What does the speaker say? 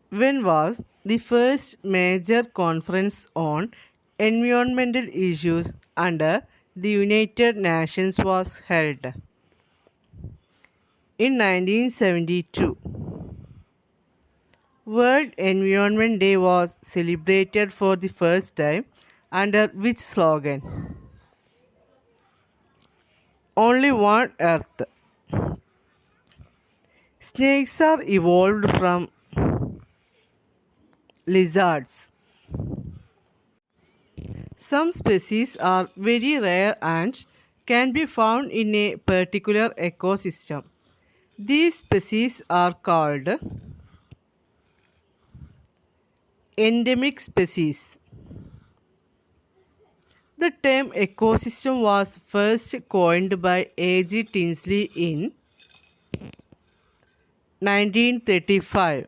When was the first major conference on environmental issues under the United Nations was held? In 1972. World Environment Day was celebrated for the first time under which slogan? Only one Earth. Snakes are evolved from lizards. Some species are very rare and can be found in a particular ecosystem. These species are called endemic species. The term ecosystem was first coined by A.G. Tinsley in 1935.